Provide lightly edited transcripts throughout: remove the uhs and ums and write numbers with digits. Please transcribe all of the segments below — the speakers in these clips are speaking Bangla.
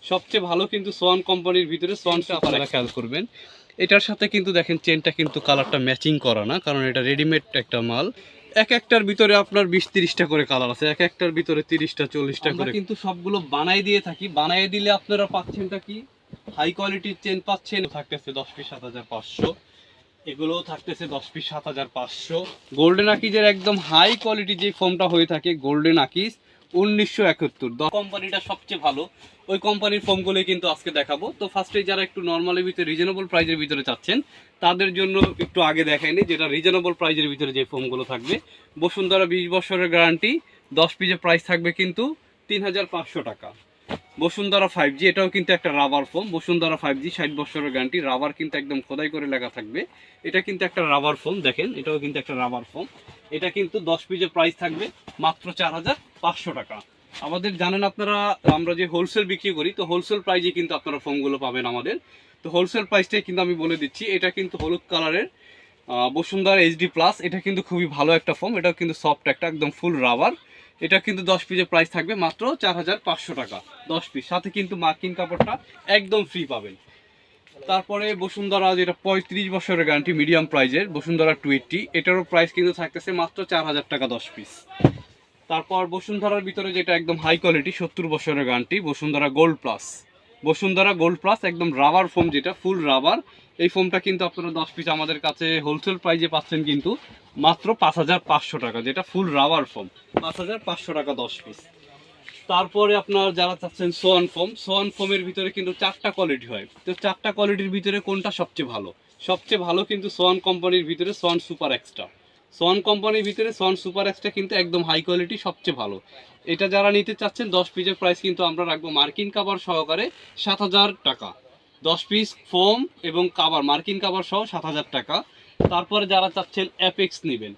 সবচেয়ে ভালো কিন্তু সোয়ান কোম্পানির ভিতরে সোয়ানটা আপনারা খেয়াল করবেন। এটার সাথে কিন্তু দেখেন চেনটা কিন্তু কালারটা ম্যাচিং করা না, কারণ এটা রেডিমেড একটা মাল। এক একটার ভিতরে আপনার 20-30টা করে কালার আছে, এক একটার ভিতরে 30টা 40টা করে কিন্তু সবগুলো বানাই দিয়ে থাকি। বানাই দিলে আপনারা পাচ্ছেনটা কি, হাই কোয়ালিটির চেন পাচ্ছেন। থাকতেছে 10 পিস 7500, এগুলোও থাকতেছে 10 পিস 7500। গোল্ডেন আকিজের একদম হাই কোয়ালিটি যে ফোমটা হয়ে থাকে গোল্ডেন আকিজ 1971 কোম্পানিটা সবচেয়ে ভালো, ওই কোম্পানির ফোমগুলো কিন্তু আজকে দেখাবো। তো ফার্স্টে যারা একটু নর্মালের ভিতরে রিজনেবল প্রাইজের ভিতরে চাচ্ছেন তাদের জন্য একটু আগে দেখায়নি, যেটা রিজনেবল প্রাইজের ভিতরে যে ফোমগুলো থাকবে। বসুন্ধরা 20 বছরের গ্যারান্টি, 10 পিসের প্রাইস থাকবে কিন্তু 3500 টাকা। বসুন্ধরা 5G, এটাও কিন্তু একটা রাবার ফোম। বসুন্ধরা 5G 60 বছরের গ্যারান্টি, রাবার কিন্তু একদম খোদাই করে লেখা থাকবে। এটা কিন্তু একটা রাবার ফোম, দেখেন এটাও কিন্তু একটা রাবার ফোম। এটা কিন্তু 10 পিসের প্রাইস থাকবে মাত্র 4500 টাকা। আমাদের জানেন আপনারা, আমরা যে হোলসেল বিক্রি করি, তো হোলসেল প্রাইজে কিন্তু আপনারা ফোমগুলো পাবেন আমাদের। তো হোলসেল প্রাইসটাই কিন্তু আমি বলে দিচ্ছি। এটা কিন্তু হলুদ কালারের বসুন্ধরা HD প্লাস, এটা কিন্তু খুবই ভালো একটা ফোম। এটাও কিন্তু সফট একটা একদম ফুল রাবার। এটা কিন্তু 10 পিসের প্রাইস থাকবে মাত্র 4500 টাকা 10 পিস, সাথে কিন্তু মার্কিং কাপড়টা একদম ফ্রি পাবেন। তারপরে বসুন্ধরা যেটা 35 বছরের গ্যারান্টি মিডিয়াম প্রাইজের বসুন্ধরা 280, এটারও প্রাইস কিন্তু থাকতেছে মাত্র 4000 টাকা 10 পিস। তারপর বসুন্ধরার ভিতরে যেটা একদম হাই কোয়ালিটি 70 বছরের guarantee Bashundhara gold plus, Bashundhara gold plus একদম রাবার ফোম, যেটা ফুল রাবার। এই ফোমটা কিন্তু আপনারা 10 পিস আমাদের কাছে হোলসেল প্রাইজে পাচ্ছেন কিন্তু মাত্র 5500 টাকা, যেটা ফুল রাবার ফোম 5500 টাকা 10 পিস। তারপরে আপনার যারা চাচ্ছেন সোয়ান ফোম, সোয়ান ফোমের ভিতরে কিন্তু 4টা কোয়ালিটি হয়। তো 4টা কোয়ালিটির ভিতরে কোনটা সবচেয়ে ভালো? সবচেয়ে ভালো কিন্তু সোয়ান কোম্পানির ভিতরে সোয়ান সুপার এক্সট্রা। সোয়ান কোম্পানির ভিতরে সোয়ান সুপার এক্সট্রা কিন্তু একদম হাই কোয়ালিটি, সবচেয়ে ভালো। এটা যারা নিতে চাচ্ছেন 10 পিসের প্রাইস কিন্তু আমরা রাখবো মার্কিন কাভার সহকারে 7000 টাকা। 10 পিস ফোম এবং কাভার মার্কিন কাভার সহ 7000 টাকা। তারপরে যারা চাচ্ছেন অ্যাপেক্স নেবেন,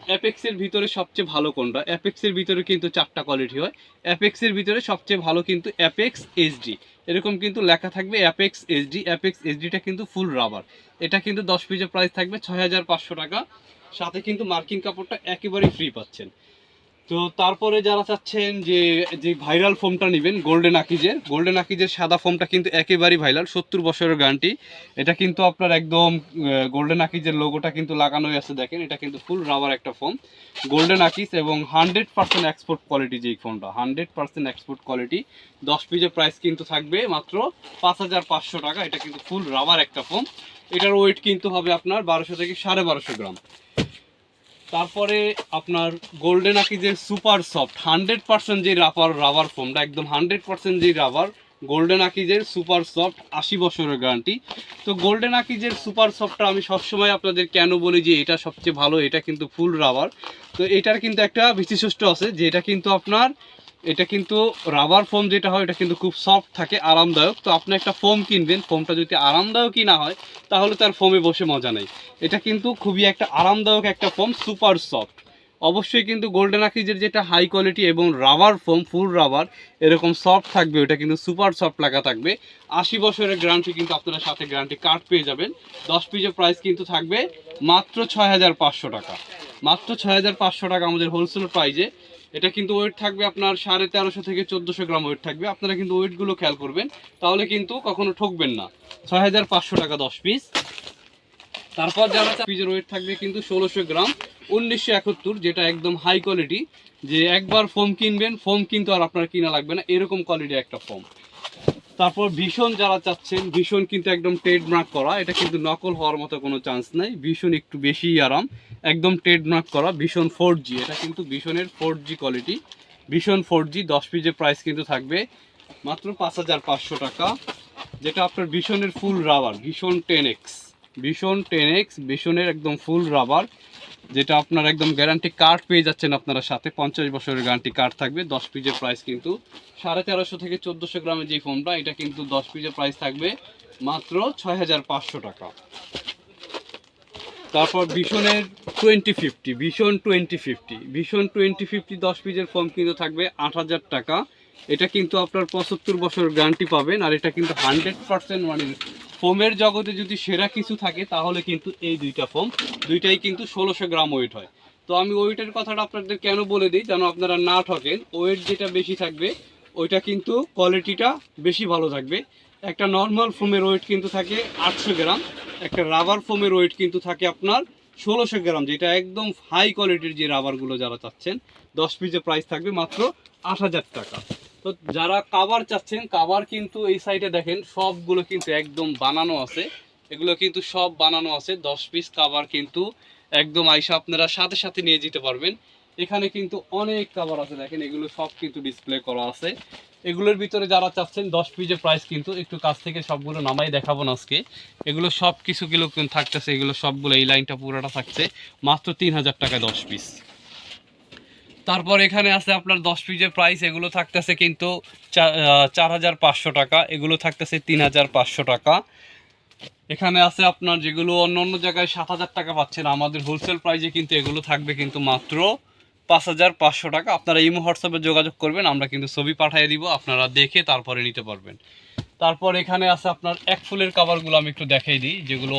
অ্যাপেক্সের ভিতরে সবচেয়ে ভালো কোনটা? অ্যাপেক্সের ভিতরে কিন্তু 4টা কোয়ালিটি হয়। অ্যাপেক্সের ভিতরে সবচেয়ে ভালো কিন্তু অ্যাপেক্স HD, এরকম কিন্তু লেখা থাকবে অ্যাপেক্স HD। অ্যাপেক্স HDটা কিন্তু ফুল রাবার। এটা কিন্তু 10 পিসের প্রাইস থাকবে 6500 টাকা, সাথে কিন্তু মার্কিং কাপড়টা একেবারেই ফ্রি পাচ্ছেন। তো তারপরে যারা চাচ্ছেন যে যে ভাইরাল ফোমটা নেবেন গোল্ডেন আকিজের সাদা ফোমটা কিন্তু একেবারেই ভাইরাল, 70 বছরের গ্যারান্টি। এটা কিন্তু আপনার একদম গোল্ডেন আকিজের লোগোটা কিন্তু লাগানোই আছে, দেখেন এটা কিন্তু ফুল রাবার একটা ফোম গোল্ডেন আকিজ এবং 100% এক্সপোর্ট কোয়ালিটি। যেই ফোনটা 100% এক্সপোর্ট কোয়ালিটি, 10 পিসের প্রাইস কিন্তু থাকবে মাত্র 5500 টাকা। এটা কিন্তু ফুল রাবার একটা ফোম। এটার ওয়েট কিন্তু হবে আপনার 1200 থেকে 1250 গ্রাম। তারপরে আপনার গোল্ডেন আকিজের সুপার সফট 100% যে রাবার ফোমটা, একদম 100% যে রাবার গোল্ডেন আকিজের সুপার সফট 80 বছরের গ্যারান্টি। তো গোল্ডেন আকিজের সুপার সফটটা আমি সবসময় আপনাদের কেন বলি যে এটা সবচেয়ে ভালো, এটা কিন্তু ফুল রাবার। তো এটার কিন্তু একটা বিশেষত্ব আছে যে এটা কিন্তু আপনার, এটা কিন্তু রাবার ফোম যেটা হয় এটা কিন্তু খুব সফট থাকে, আরামদায়ক। তো আপনি একটা ফোম কিনবেন, ফোমটা যদি আরামদায়কই না হয় তাহলে তার ফোমে বসে মজা নেই। এটা কিন্তু খুবই একটা আরামদায়ক একটা ফোম, সুপার সফট। অবশ্যই কিন্তু গোল্ডেন আকিজের যেটা হাই কোয়ালিটি এবং রাবার ফোম ফুল রাবার এরকম সফট থাকবে, ওটা কিন্তু সুপার সফট লাগা থাকবে। 80 বছরের গ্যারান্টি কিন্তু আপনারা সাথে গ্যারান্টি কার্ড পেয়ে যাবেন। 10 পিসের প্রাইস কিন্তু থাকবে মাত্র 6500 টাকা, মাত্র 6500 টাকা আমাদের হোলসেল প্রাইজে। এটা কিন্তু ওয়েট থাকবে আপনার 1350 থেকে 1400 গ্রাম ওয়েট থাকবে। আপনারা কিন্তু ওয়েটগুলো খেয়াল করবেন, তাহলে কিন্তু কখনো ঠকবেন না। 6500 টাকা 10 পিস। তারপর যারা পিসের ওয়েট থাকবে কিন্তু 1600 গ্রাম 1971, যেটা একদম হাই কোয়ালিটি। যে একবার ফোম কিনবেন, ফোম কিন্তু আর আপনার কিনা লাগবে না, এরকম কোয়ালিটি একটা ফোম। তারপর ভীষণ যারা চাচ্ছেন, ভীষণ কিন্তু একদম ট্রেডমার্ক করা, এটা কিন্তু নকল হওয়ার মতো কোনো চান্স নাই। ভীষণ একটু বেশি আরাম, একদম ট্রেডমার্ক করা ভীষণ 4G। এটা কিন্তু ভীষণের 4G কোয়ালিটি, ভীষণ 4G। 10 পিসের প্রাইস কিন্তু থাকবে মাত্র 5500 টাকা, যেটা আপনার ভীষণের ফুল রাবার ভীষণ 10X, ভীষণ 10X ভীষণের একদম ফুল রাবার, যেটা আপনার একদম গ্যারান্টি কার্ড পেয়ে যাচ্ছেন আপনারা সাথে। 50 বছরের গ্যারান্টি কার্ড থাকবে। 10 পিসের প্রাইস কিন্তু 1350 থেকে 1400 গ্রামের যে ফোনটা, এটা কিন্তু 10 পিসের প্রাইস থাকবে মাত্র 6500 টাকা। তারপর ভীষণের 2050, ভীষণ 2050, ভীষণ 2050 10 পিসের ফোন কিন্তু থাকবে 8000 টাকা। এটা কিন্তু আপনার 75 বছর গ্যারান্টি পাবেন। আর এটা কিন্তু 100% মানে ফোমের জগতে যদি সেরা কিছু থাকে তাহলে কিন্তু এই দুইটা ফোম, দুইটাই কিন্তু 1600 গ্রাম ওয়েট হয়। তো আমি ওয়েটের কথাটা আপনাদের কেন বলে দিই যেন আপনারা না ঠকেন। ওয়েট যেটা বেশি থাকবে ওইটা কিন্তু কোয়ালিটিটা বেশি ভালো থাকবে। একটা নর্মাল ফোমের ওয়েট কিন্তু থাকে 800 গ্রাম, একটা রাবার ফোমের ওয়েট কিন্তু থাকে আপনার 1600 গ্রাম, যেটা একদম হাই কোয়ালিটির যে রাবারগুলো যারা চাচ্ছেন 10 পিসের প্রাইস থাকবে মাত্র 8000 টাকা। তো যারা কাভার চাচ্ছেন, কাভার কিন্তু এই সাইডে দেখেন সবগুলো কিন্তু একদম বানানো আছে, এগুলো কিন্তু সব বানানো আছে। 10 পিস কাভার কিন্তু একদম আইসা আপনারা সাথে সাথে নিয়ে যেতে পারবেন। এখানে কিন্তু অনেক কাভার আছে দেখেন, এগুলো সব কিন্তু ডিসপ্লে করা আছে। এগুলোর ভিতরে যারা চাচ্ছেন 10 পিসের প্রাইস কিন্তু একটু কাছ থেকে সবগুলো নামাই দেখাবো না আজকে। এগুলো সব কিছু কিলো থাকতেছে, এগুলো সবগুলো এই লাইনটা পুরোটা থাকছে মাত্র 3000 টাকায় 10 পিস। তারপর এখানে আছে আপনার 10 পিসের প্রাইস, এগুলো থাকতেছে কিন্তু 4500 টাকা, এগুলো থাকতেছে 3500 টাকা। এখানে আছে আপনার যেগুলো অন্য অন্য জায়গায় 7000 টাকা পাচ্ছেন, আমাদের হোলসেল প্রাইসে কিন্তু এগুলো থাকবে কিন্তু মাত্র 5500 টাকা। আপনারা ইমো হোয়াটসঅ্যাপে যোগাযোগ করবেন, আমরা কিন্তু ছবি পাঠিয়ে দিব, আপনারা দেখে তারপরে নিতে পারবেন। তারপর এখানে আছে আপনার এক ফুলের কাভারগুলো আমি একটু দেখাই দিই, যেগুলো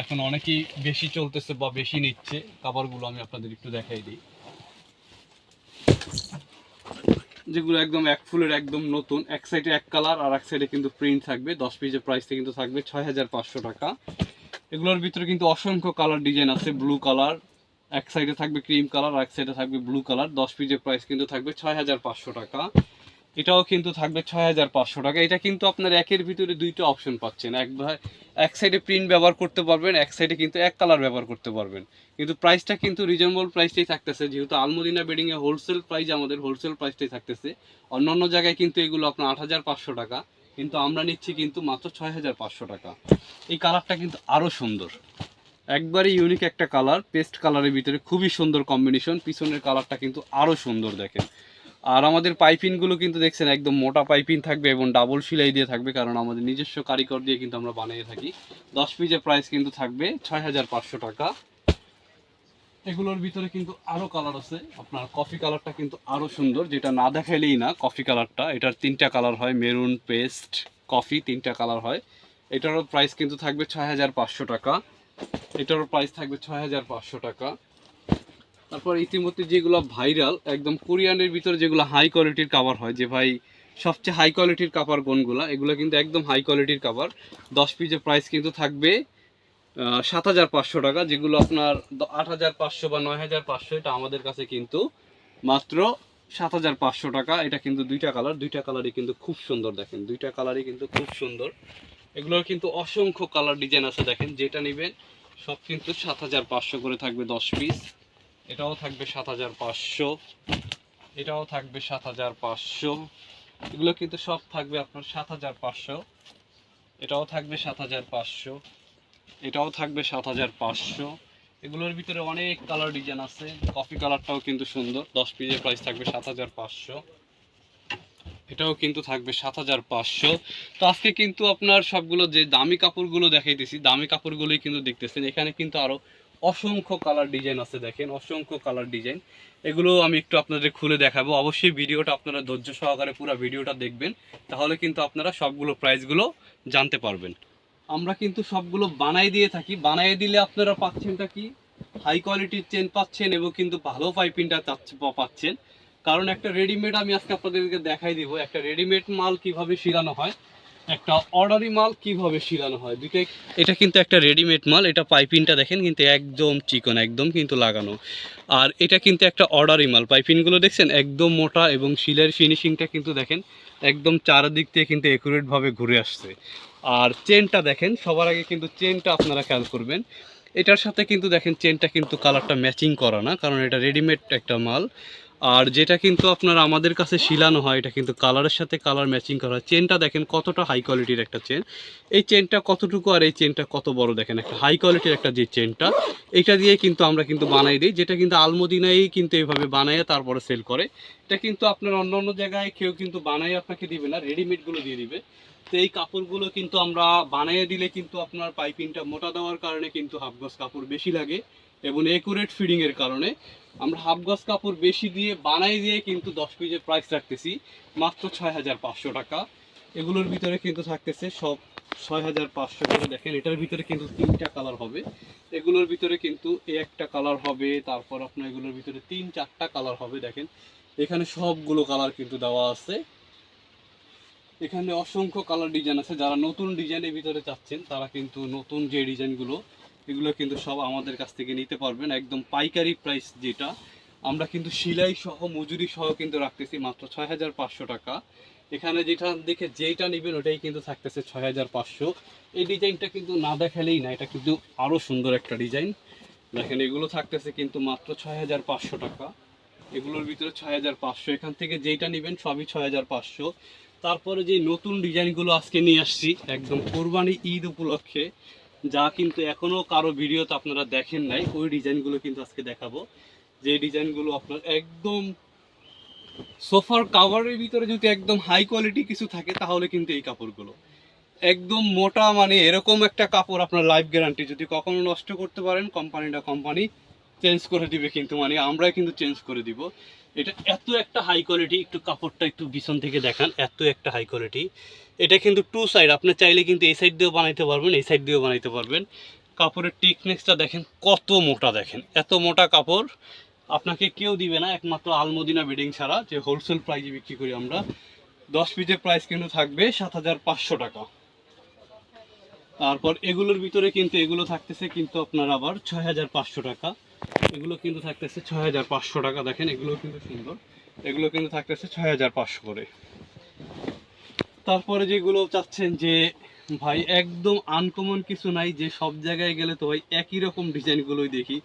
এখন অনেকেই বেশি চলতেছে বা বেশি নিচ্ছে, কাভারগুলো আমি আপনাদের একটু দেখাই দিই, যেগুলো একদম এক ফুলের একদম নতুন, এক সাইডে এক কালার আর এক সাইডে কিন্তু প্রিন্ট থাকবে। 10 পিসের প্রাইসটা কিন্তু থাকবে 6500 টাকা। এগুলোর ভিতরে কিন্তু অসংখ্য কালার ডিজাইন আছে, ব্লু কালার, এক সাইডে থাকবে ক্রিম কালার আর এক সাইডে থাকবে ব্লু কালার। 10 পিসের প্রাইস কিন্তু থাকবে 6500 টাকা। এটাও কিন্তু থাকবে 6500 টাকা। এটা কিন্তু আপনার একের ভিতরে দুইটা অপশন পাচ্ছেন, এক সাইডে প্রিন্ট ব্যবহার করতে পারবেন, এক সাইডে কিন্তু এক কালার ব্যবহার করতে পারবেন। কিন্তু প্রাইসটা কিন্তু রিজনেবল প্রাইসটাই থাকতেছে, যেহেতু আলমদিনা বেডিংয়ে হোলসেল প্রাইস, আমাদের হোলসেল প্রাইসটাই থাকতেছে। অন্য অন্য জায়গায় কিন্তু এগুলো আপনার 8500 টাকা, কিন্তু আমরা নিচ্ছি কিন্তু মাত্র 6500 টাকা। এই কালারটা কিন্তু আরও সুন্দর, একবারে ইউনিক একটা কালার, পেস্ট কালারের ভিতরে খুবই সুন্দর কম্বিনেশন। পিছনের কালারটা কিন্তু আরও সুন্দর দেখেন। আর আমাদের পাইপিংগুলো কিন্তু দেখছেন একদম মোটা পাইপিং থাকবে এবং ডাবল সেলাই দিয়ে থাকবে, কারণ আমাদের নিজস্ব কারিগর দিয়ে কিন্তু আমরা বানিয়ে থাকি। 10 পিসের প্রাইস কিন্তু থাকবে 6500 টাকা। এগুলোর ভিতরে কিন্তু আরও কালার আছে, আপনার কফি কালারটা কিন্তু আরও সুন্দর, যেটা না দেখাইলেই না। কফি কালারটা, এটার 3টা কালার হয়, মেরুন, পেস্ট, কফি, 3টা কালার হয়। এটারও প্রাইস কিন্তু থাকবে 6500 টাকা। এটারও প্রাইস থাকবে 6500 টাকা। তারপর ইতিমধ্যে যেগুলো ভাইরাল একদম কোরিয়ানের ভিতরে যেগুলো হাই কোয়ালিটির কাভার হয়, যে ভাই সবচেয়ে হাই কোয়ালিটির কাভার কোনগুলো, এগুলো কিন্তু একদম হাই কোয়ালিটির কাভার। 10 পিসের প্রাইস কিন্তু থাকবে 7500 টাকা, যেগুলো আপনার 8500 বা 9500, এটা আমাদের কাছে কিন্তু মাত্র 7500 টাকা। এটা কিন্তু দুইটা কালার, দুইটা কালারই কিন্তু খুব সুন্দর দেখেন, দুইটা কালারই কিন্তু খুব সুন্দর। এগুলোর কিন্তু অসংখ্য কালার ডিজাইন আছে দেখেন, যেটা নেবেন সব কিন্তু 7500 করে থাকবে 10 পিস। এটাও থাকবে 7500, এটাও থাকবে 7500, এগুলো কিন্তু সব থাকবে আপনার 7500। এটাও থাকবে 7500, এটাও থাকবে 7500। এগুলোর ভিতরে অনেক কালার ডিজাইন আছে, কফি কালারটাও কিন্তু সুন্দর। 10 পিসের প্রাইস থাকবে 7500, এটাও কিন্তু থাকবে 7500। তো আজকে কিন্তু আপনার সবগুলো যে দামি কাপড়গুলো দেখাইতেছি, দামি কাপড়গুলোই কিন্তু দেখতেছেন। এখানে কিন্তু আরো অসংখ্য কালার ডিজাইন আছে দেখেন, অসংখ্য কালার ডিজাইন। এগুলো আমি একটু আপনাদের খুলে দেখাবো, অবশ্যই ভিডিওটা আপনারা ধৈর্য সহকারে পুরো ভিডিওটা দেখবেন, তাহলে কিন্তু আপনারা সবগুলো প্রাইসগুলো জানতে পারবেন। আমরা কিন্তু সবগুলো বানাই দিয়ে থাকি, বানাই দিলে আপনারা পাচ্ছেনটা কি, হাই কোয়ালিটির চেন পাচ্ছেন এবং কিন্তু ভালো পাইপিংটা পাচ্ছেন। কারণ একটা রেডিমেড, আমি আজকে আপনাদেরকে দেখাই দিব একটা রেডিমেড মাল কিভাবে শিরানো হয়, একটা অর্ডারি মাল কিভাবে শিরানো হয়, দুইটাই। এটা কিন্তু একটা রেডিমেড মাল, এটা পাইপিংটা দেখেন কিন্তু একদম চিকন, একদম কিন্তু লাগানো। আর এটা কিন্তু একটা অর্ডারি মাল, পাইপিংগুলো দেখছেন একদম মোটা এবং শিলের ফিনিশিংটা কিন্তু দেখেন একদম চারদিক থেকে কিন্তু একুরেটভাবে ঘুরে আসছে। আর চেনটা দেখেন, সবার আগে কিন্তু চেনটা আপনারা খেয়াল করবেন। এটার সাথে কিন্তু দেখেন চেনটা কিন্তু কালারটা ম্যাচিং করা না, কারণ এটা রেডিমেড একটা মাল। আর যেটা কিন্তু আপনার আমাদের কাছে শিলানো হয়, এটা কিন্তু কালারের সাথে কালার ম্যাচিং করা হয়। চেনটা দেখেন কতটা হাই কোয়ালিটির একটা চেন, এই চেনটা কতটুকু আর এই চেনটা কত বড় দেখেন, একটা হাই কোয়ালিটির একটা যে চেনটা, এটা দিয়ে কিন্তু আমরা কিন্তু বানাই দিই, যেটা কিন্তু আলমদিনাই কিন্তু এইভাবে বানাইয়ে তারপরে সেল করে। এটা কিন্তু আপনার অন্য অন্য জায়গায় কেউ কিন্তু বানাই আপনাকে দিবে না, রেডিমেডগুলো দিয়ে দিবে। তো এই কাপড়গুলো কিন্তু আমরা বানিয়ে দিলে কিন্তু আপনার পাইপিংটা মোটা দেওয়ার কারণে কিন্তু হাফ গজ কাপড় বেশি লাগে, এবং একুরেট ফিডিংয়ের কারণে আমরা হাফ গজ কাপড় বেশি দিয়ে বানাই দিয়ে কিন্তু 10 পিসের প্রাইস রাখতেছি মাত্র 6500 টাকা। এগুলোর ভিতরে কিন্তু থাকতেছে সব 6500 করে। দেখেন এটার ভিতরে কিন্তু 3টা কালার হবে, এগুলোর ভিতরে কিন্তু একটা কালার হবে, তারপর আপনার এগুলোর ভিতরে 3-4টা কালার হবে। দেখেন এখানে সবগুলো কালার কিন্তু দেওয়া আছে। এখানে অসংখ্য কালার ডিজাইন আছে। যারা নতুন ডিজাইনের ভিতরে চাচ্ছেন তারা কিন্তু নতুন যে ডিজাইনগুলো এগুলো কিন্তু সব আমাদের কাছ থেকে নিতে পারবেন একদম পাইকারি প্রাইস, যেটা আমরা কিন্তু সেলাই সহ মজুরি সহ কিন্তু রাখতেছি মাত্র 6500 টাকা। এখানে যেটা দেখে যেটা নেবেন ওটাই কিন্তু থাকতেছে 6500। এই ডিজাইনটা কিন্তু না দেখালেই না, এটা কিন্তু আরও সুন্দর একটা ডিজাইন। দেখেন এগুলো থাকতেছে কিন্তু মাত্র 6500 টাকা। এগুলোর ভিতরে 6500, এখান থেকে যেটা নেবেন সবই 6500। তারপরে যে নতুন ডিজাইনগুলো আজকে নিয়ে আসছি একদম কোরবানি ঈদ উপলক্ষে, যা কিন্তু এখনও কারো ভিডিওতে আপনারা দেখেন নাই, ওই ডিজাইনগুলো কিন্তু আজকে দেখাবো। যে ডিজাইনগুলো আপনার একদম সোফার কাভারের ভিতরে যদি একদম হাই কোয়ালিটি কিছু থাকে তাহলে কিন্তু এই কাপড়গুলো একদম মোটা, মানে এরকম একটা কাপড় আপনার লাইফ গ্যারান্টি। যদি কখনো নষ্ট করতে পারেন কোম্পানি চেঞ্জ করে দিবে, কিন্তু মানে আমরাই কিন্তু চেঞ্জ করে দিব। এটা এত একটা হাই কোয়ালিটি, একটু কাপড়টা একটু পিছন থেকে দেখান, এত একটা হাই কোয়ালিটি। এটা কিন্তু টু সাইড, আপনি চাইলে কিন্তু এই সাইড দিয়েও বানাইতে পারবেন, এই সাইড দিয়েও বানাইতে পারবেন। কাপড়ের টিকনেসটা দেখেন কত মোটা, দেখেন এত মোটা কাপড় আপনাকে কেউ দিবে না একমাত্র আলমদিনা বেডিং ছাড়া, যে হোলসেল প্রাইসে বিক্রি করি আমরা। 10 পিসের প্রাইস কিন্তু থাকবে 7500 টাকা। তারপর এগুলোর ভিতরে কিন্তু এগুলো থাকতেছে কিন্তু আপনার আবার 6500 টাকা। এগুলো কিন্তু থাকতেছে 6500 টাকা। দেখেন এগুলো কিন্তু সুন্দর, এগুলো কিন্তু থাকতেছে 6500 করে। তারপরে যেগুলো চাচ্ছেন যে ভাই একদম আনকমন কিছু নাই, যে সব জায়গায় গেলে তো ভাই একই রকম ডিজাইনগুলোই দেখি,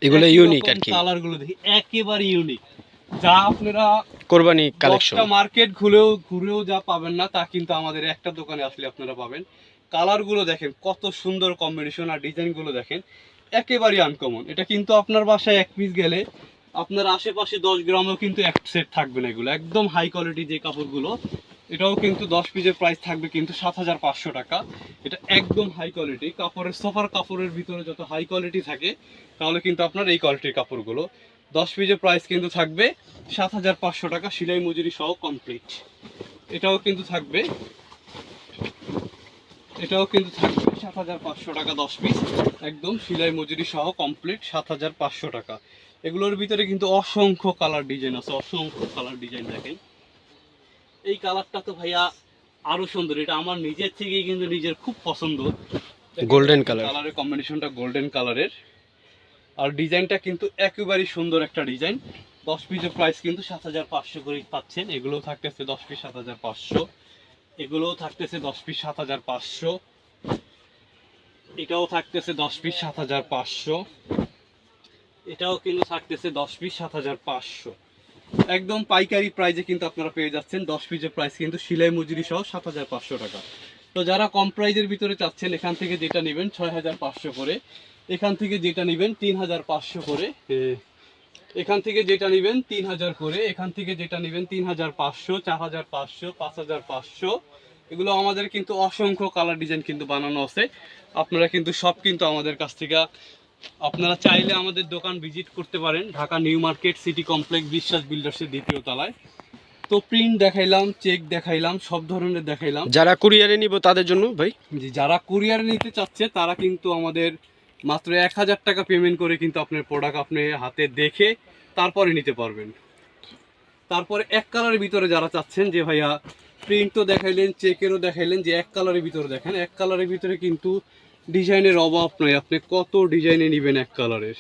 এগুলো ইউনিক আর কি, কালারগুলো দেখি একেবারে ইউনিক, যা আপনারা কোরবানি কালেকশন মার্কেট ঘুরেও যা পাবেন না, তা কিন্তু আমাদের একটা দোকানে আসলে আপনারা পাবেন। কালারগুলো দেখেন কত সুন্দর কম্বিনেশন, আর ডিজাইনগুলো দেখেন একেবারে আনকমন। এটা কিন্তু আপনার বাসায় এক পিস গেলে আপনার আশেপাশে 10 গ্রামেও কিন্তু এক সেট থাকবে না। এগুলো একদম হাই কোয়ালিটি যে কাপড়গুলো, এটাও কিন্তু 10 পিসের প্রাইস থাকবে কিন্তু 7500 টাকা। এটা একদম হাই কোয়ালিটি কাপড়ের, সোফার কাপড়ের ভিতরে যত হাই কোয়ালিটি থাকে তাহলে কিন্তু আপনার এই কোয়ালিটির কাপড়গুলো 10 পিসের প্রাইস কিন্তু থাকবে 7500 টাকা, সেলাই মজুরি সহ কমপ্লিট। এটাও কিন্তু থাকবে 7500 টাকা 10 পিস, একদম সেলাই মজুরি সহ কমপ্লিট 7500 টাকা। এগুলোর ভিতরে কিন্তু অসংখ্য কালার ডিজাইন আছে, অসংখ্য কালার ডিজাইন। দেখেন এই কালারটা তো ভাইয়া আরো সুন্দর, এটা আমার নিজের থেকেই কিন্তু নিজের খুব পছন্দ। গোল্ডেন কালার, কালারের কম্বিনেশনটা গোল্ডেন কালারের, আর ডিজাইনটা কিন্তু একেবারেই সুন্দর একটা ডিজাইন। 10 পিসের প্রাইস কিন্তু 7500 করে পাচ্ছেন। এগুলোও থাকতেছে 10 পিস 7500, এগুলোও থাকতেছে 10 পিস 7500, এটাও থাকতেছে 10 পিস 7500, এটাও কিন্তু থাকতেছে 10 পিস 7500। একদম পাইকারি প্রাইসে কিন্তু আপনারা পেয়ে যাচ্ছেন। 10 পিসের প্রাইস কিন্তু সেলাই মজুরি সহ 7500 টাকা। তো যারা কম প্রাইজের ভিতরে চাচ্ছেন, এখান থেকে যেটা নেবেন 6500 করে, এখান থেকে যেটা নেবেন 3500 করে, এখান থেকে যেটা নেবেন 3000 করে, এখান থেকে যেটা নেবেন 3500, 4500, 5500। এগুলো আমাদের কিন্তু অসংখ্য কালার ডিজাইন কিন্তু বানানো আছে। আপনারা কিন্তু সব কিন্তু আমাদের কাছ থেকে আপনারা চাইলে আমাদের দোকান ভিজিট করতে পারেন, Dhaka new market city complex বিশ্বাস বিল্ডার্সের 2য় তলায়। তো প্রিন্ট দেখাইলাম, চেক দেখাইলাম, সব ধরনের দেখাইলাম। যারা কুরিয়ারে নিব তাদের জন্য ভাই, যে যারা কুরিয়ারে নিতে চাচ্ছে তারা কিন্তু আমাদের মাত্র 1000 টাকা পেমেন্ট করে কিন্তু আপনার প্রোডাক্ট আপনি হাতে দেখে তারপরে নিতে পারবেন। তারপরে এক কালারের ভিতরে যারা চাচ্ছেন যে ভাইয়া প্রিন্ট তো দেখাইলেন, চেকেরও দেখাইলেন, যে এক কালারের ভিতরে দেখেন, এক কালারের ভিতরে কিন্তু ডিজাইনের অভাব নয়। আপনি কত ডিজাইনে নেবেন এক কালারের,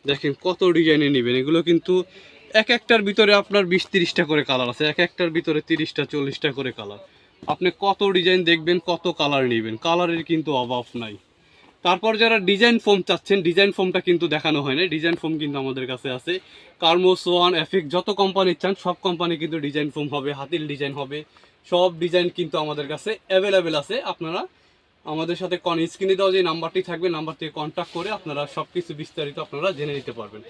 দেখেন কত ডিজাইনে নেবেন। এগুলো কিন্তু এক একটার ভিতরে আপনার 20-30টা করে কালার আছে, এক একটার ভিতরে 30টা 40টা করে কালার। আপনি কত ডিজাইন দেখবেন, কত কালার নেবেন, কালারের কিন্তু অভাব নাই। তারপর যারা ডিজাইন ফোম চাচ্ছেন, ডিজাইন ফোমটা কিন্তু দেখানো হয় না, ডিজাইন ফোম কিন্তু আমাদের কাছে আছে। কার্মো, সোয়ান, এফেক্ট যত কোম্পানির চান সব কোম্পানি কিন্তু ডিজাইন ফোম হবে, হাতিল ডিজাইন হবে, সব ডিজাইন কিন্তু আমাদের কাছে অ্যাভেলেবেল আছে। আপনারা আমাদের সাথে স্ক্রিনে দেওয়া যে নাম্বারটি থাকবে, নাম্বার থেকে কন্ট্যাক্ট করে আপনারা সব কিছু বিস্তারিত আপনারা জেনে নিতে পারবেন।